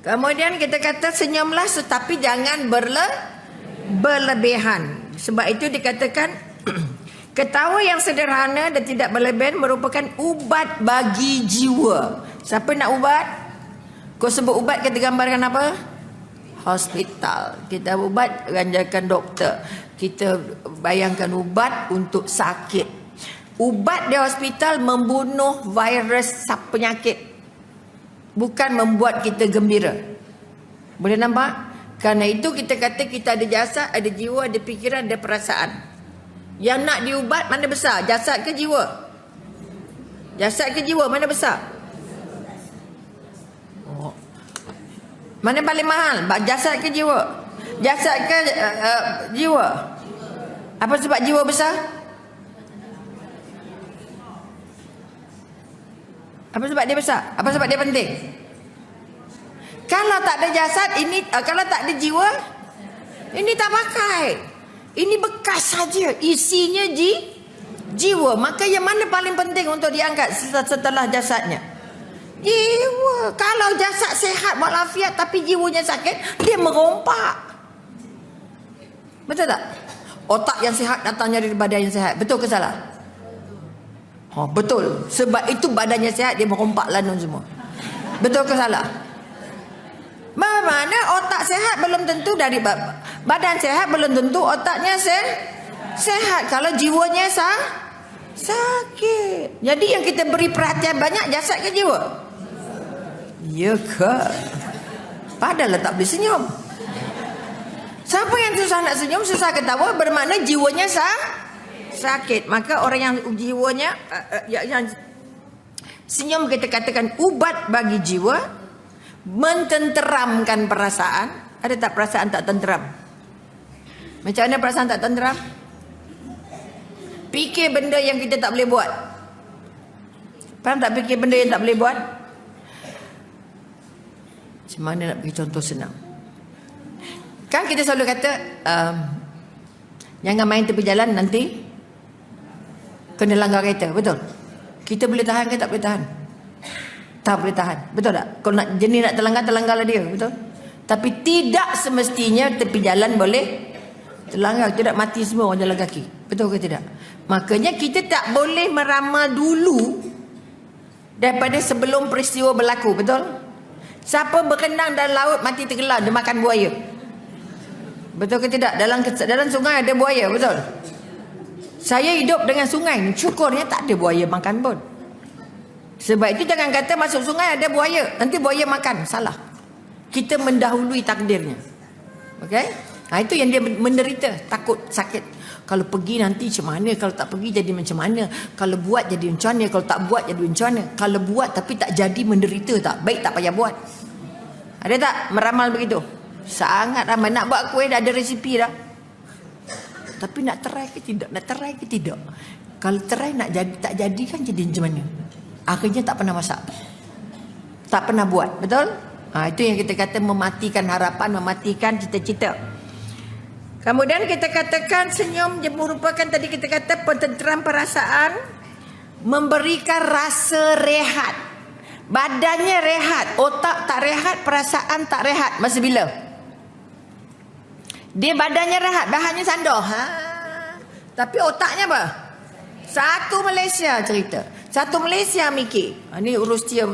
Kemudian kita kata senyumlah tetapi jangan berlebihan. Sebab itu dikatakan ketawa yang sederhana dan tidak berlebihan merupakan ubat bagi jiwa. Siapa nak ubat? Kau sebut ubat, kita gambarkan apa? Hospital. Kita ubat, ranjakan doktor. Kita bayangkan ubat untuk sakit. Ubat di hospital membunuh virus penyakit, bukan membuat kita gembira. Boleh nampak? Karena itu kita kata kita ada jasad, ada jiwa, ada fikiran, ada perasaan. Yang nak diubat mana besar? Jasad ke jiwa? Jasad ke jiwa mana besar? Mana paling mahal? Jasad ke jiwa? Jasad ke jiwa? Apa sebab jiwa besar? Apa sebab dia besar? Apa sebab dia penting? Kalau tak ada jasad ini, kalau tak ada jiwa, ini tak pakai. Ini bekas saja, isinya jiwa. Maka yang mana paling penting untuk diangkat setelah jasadnya? Jiwa. Kalau jasad sehat walafiat tapi jiwanya sakit, dia merompak. Betul tak? Otak yang sehat datangnya dari badan yang sehat. Betul ke salah? Oh, betul. Sebab itu badannya sehat, dia merompak lanun semua. Betul ke salah? Mana otak sehat belum tentu dari badan sehat belum tentu otaknya sehat. Kalau jiwanya sakit. Jadi yang kita beri perhatian banyak jasad ke jiwa? Ya ke? Padahal tak boleh senyum. Siapa yang susah nak senyum, susah ketawa, bermakna jiwanya sakit. Maka orang yang jiwanya yang senyum kita katakan ubat bagi jiwa, mententeramkan perasaan. Ada tak perasaan tak tenteram? Macam mana perasaan tak tenteram? Fikir benda yang kita tak boleh buat. Faham tak fikir benda yang tak boleh buat? Macam mana nak bagi contoh senang? Kan kita selalu kata jangan main tepi jalan, nanti kena langgar kereta. Betul? Kita boleh tahan ke tak boleh tahan? Tak boleh tahan. Betul tak? Kalau nak jenis nak terlanggar-terlanggarlah dia. Betul? Tapi tidak semestinya tepi jalan boleh terlanggar. Tidak mati semua orang jalan kaki. Betul ke tidak? Makanya kita tak boleh meramal dulu daripada sebelum peristiwa berlaku. Betul? Siapa berenang dalam laut mati tenggelam, dia makan buaya. Betul ke tidak? Dalam sungai ada buaya. Betul? Saya hidup dengan sungai, syukurnya tak ada buaya makan pun. Sebab itu jangan kata masuk sungai ada buaya, nanti buaya makan. Salah. Kita mendahului takdirnya. Okey? Itu yang dia menderita, takut, sakit. Kalau pergi nanti macam mana? Kalau tak pergi jadi macam mana? Kalau buat jadi macam mana? Kalau tak buat jadi macam mana? Kalau buat tapi tak jadi, menderita tak? Baik tak payah buat. Ada tak meramal begitu? Sangat ramai. Nak buat kuih dah ada resipi dah. Tapi nak try ke tidak? Nak try ke tidak? Kalau try nak jadi, tak jadi kan jadi macam mana? Akhirnya tak pernah masak, tak pernah buat. Betul? Itu yang kita kata mematikan harapan, mematikan cita-cita. Kemudian kita katakan senyum merupakan, tadi kita kata pententeram perasaan, memberikan rasa rehat. Badannya rehat, otak tak rehat, perasaan tak rehat. Masa bila? Dia badannya rehat, bahannya sandoh. Tapi otaknya apa? Satu Malaysia cerita. Satu Malaysia mikir. Ni urus dia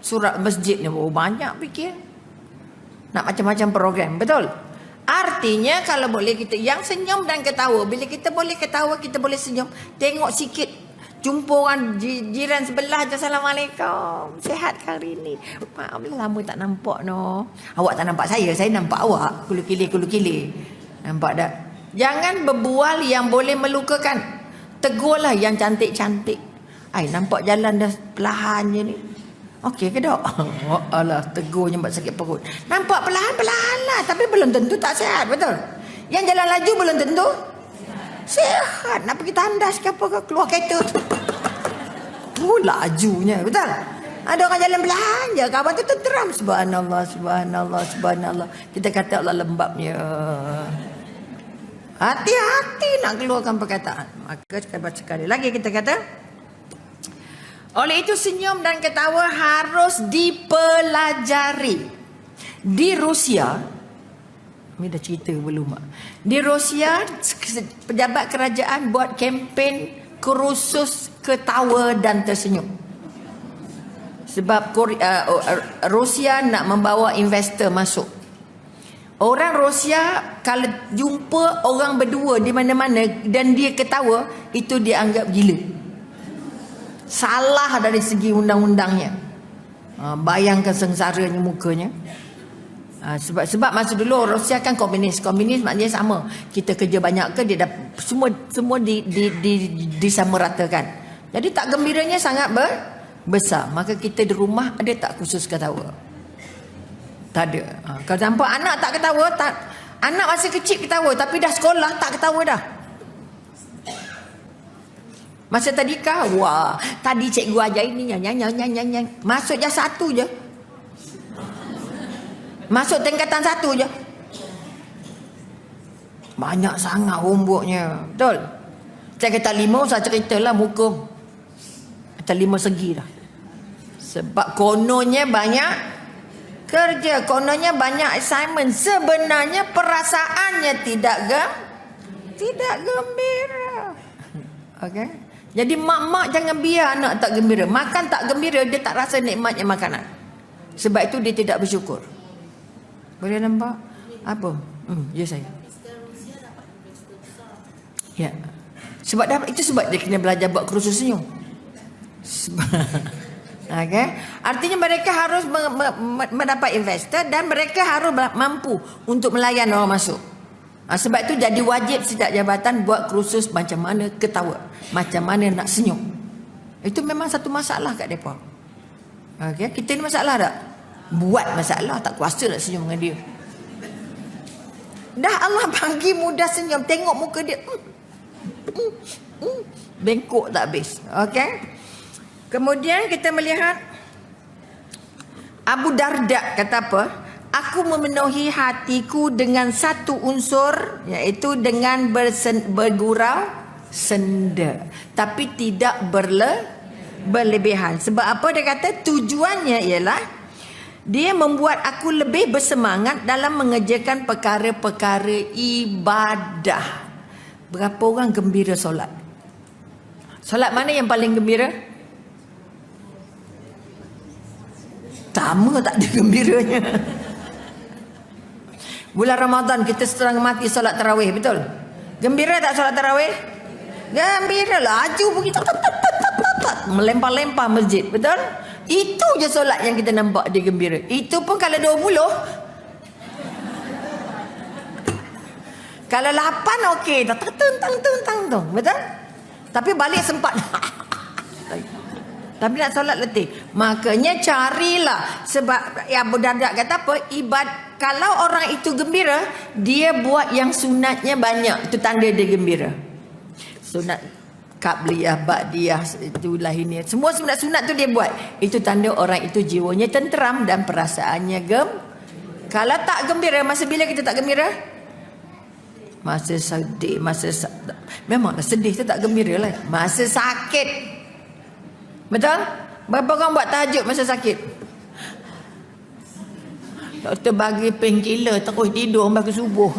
surat masjid ni. Banyak fikir. Nak macam-macam program. Betul? Artinya kalau boleh kita yang senyum dan ketawa. Bila kita boleh ketawa, kita boleh senyum. Tengok sikit. Jumpa orang jiran sebelah je. Assalamualaikum. Sihat ke hari ni? Maaf lama tak nampak no. Awak tak nampak saya. Saya nampak awak. Kulu-kili. Nampak tak? Jangan berbual yang boleh melukakan. Tegurlah yang cantik-cantik. Nampak jalan dah perlahan je ni. Okey ke tak? Alah, tegurnya buat sakit perut. Nampak perlahan-perlahan lah. Tapi belum tentu tak sihat. Betul? Yang jalan laju belum tentu sihat. Nak pergi tandas ke apa ke, keluar kereta tu. Lajunya. Betul? Ada orang jalan perlahan je. Kawan tu tenteram. Subhanallah, subhanallah, subhanallah. Kita kata Allah lembabnya. Hati-hati nak keluarkan perkataan. Maka sekali lagi kita kata, oleh itu senyum dan ketawa harus dipelajari. Di Rusia, ini dah cerita belum? Di Rusia, pejabat kerajaan buat kempen kursus ketawa dan tersenyum. Sebab Rusia nak membawa investor masuk. Orang Rusia kalau jumpa orang berdua di mana-mana dan dia ketawa, itu dia anggap gila. Salah dari segi undang-undangnya. Bayangkan sengsaranya mukanya. Sebab masa dulu Rusia kan komunis maknanya sama. Kita kerja banyak ke dia dah semua disamaratakan. Jadi tak gembiranya sangat besar. Maka kita di rumah ada tak khusus ketawa? Tak ada. Kalau nampak anak tak ketawa, anak masih kecil ketawa tapi dah sekolah tak ketawa dah. Masa tadika, wah, tadi cikgu ajar ini nyanyi. Masuk je satu je. Masuk tingkatan 1 je. Banyak sangat homeworknya. Betul? Saya kata 5, saya ceritalah muka. Kata 5 segi lah. Sebab kononnya banyak kerja. Kononnya banyak assignment. Sebenarnya perasaannya tidak gembira. Okey? Jadi mak-mak jangan biar anak tak gembira. Makan tak gembira, dia tak rasa nikmatnya makanan. Sebab itu dia tidak bersyukur. Boleh nampak? Apa? Ya saya. Ya. Itu sebab dia kena belajar buat kursus senyum. Okay? Artinya mereka harus mendapat investor dan mereka harus mampu untuk melayan orang masuk. Sebab itu jadi wajib setiap jabatan buat kursus macam mana ketawa, macam mana nak senyum. Itu memang satu masalah kat mereka. Okay? Kita ni masalah tak? Buat masalah, tak kuasa nak senyum dengan dia. Dah Allah bagi mudah senyum, tengok muka dia bengkok tak habis. Okay? Kemudian kita melihat Abu Darda kata apa? Aku memenuhi hatiku dengan satu unsur, iaitu dengan bergurau senda, tapi tidak berlebihan. Sebab apa dia kata? Tujuannya ialah dia membuat aku lebih bersemangat dalam mengerjakan perkara-perkara ibadah. Berapa orang gembira solat? Solat mana yang paling gembira? Sama tak ada gembiranya. Bulan Ramadan kita setengah mati solat tarawih, betul? Gembira tak solat tarawih? Gembira lah, laju begitu, melempar-lempar masjid, betul? Itu je solat yang kita nampak dia gembira. Itu pun kalau 20. Kalau 8 okey, tang, betul? Tapi balik sempat. Tapi nak solat letih. Makanya carilah. Sebab Abu Darda kata apa? Kalau orang itu gembira, dia buat yang sunatnya banyak. Itu tanda dia gembira. Sunat Qabliyah, Ba'diyah, itulah ini. Semua sunat-sunat tu dia buat. Itu tanda orang itu jiwanya tenteram dan perasaannya Kalau tak gembira, masa bila kita tak gembira? Masa sedih, memanglah sedih tu tak gembira lah. Masa sakit. Betul? Berapa orang buat tahajud masa sakit? Doktor bagi painkiller, terus tidur sampai ke subuh.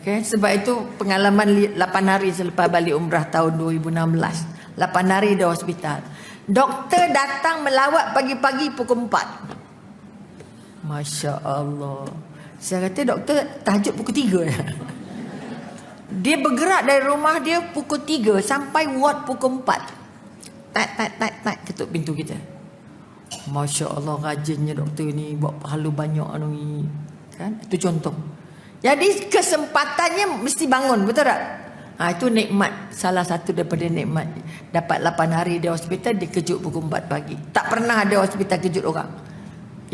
Okay. Sebab itu pengalaman 8 hari selepas balik umrah tahun 2016. 8 hari di hospital. Doktor datang melawat pagi-pagi pukul 4. Masya Allah. Saya kata doktor tahajud pukul 3. Dia bergerak dari rumah dia pukul 3 sampai ward pukul 4. Tak ketuk pintu kita. Masya Allah, rajinnya doktor ni, buat pahala banyak ni. Kan? Itu contoh. Jadi kesempatannya mesti bangun, betul tak? Itu nikmat. Salah satu daripada nikmat. Dapat 8 hari di hospital, dia kejut pukul 4 pagi. Tak pernah ada hospital kejut orang.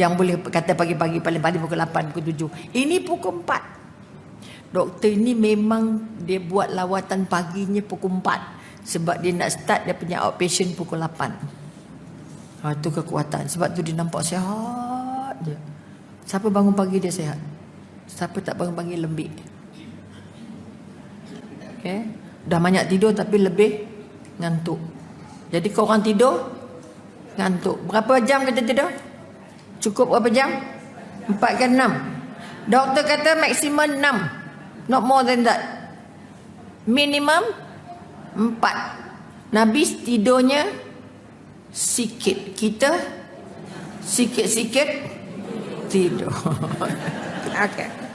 Yang boleh kata pagi-pagi, paling-paling pukul 8, pukul 7. Ini pukul 4. Doktor ni memang dia buat lawatan paginya pukul 4. Sebab dia nak start dia punya outpatient pukul 8. Itu kekuatan. Sebab tu dia nampak sihat je. Siapa bangun pagi dia sihat. Siapa tak bangun pagi lembik. Okay? Dah banyak tidur tapi lebih ngantuk. Jadi korang tidur ngantuk. Berapa jam kita tidur? Cukup berapa jam? 4 ke 6? Doktor kata maksimum 6. Not more than that. Minimum 4. Nabi tidurnya sikit. Kita sikit-sikit tidur. Okay.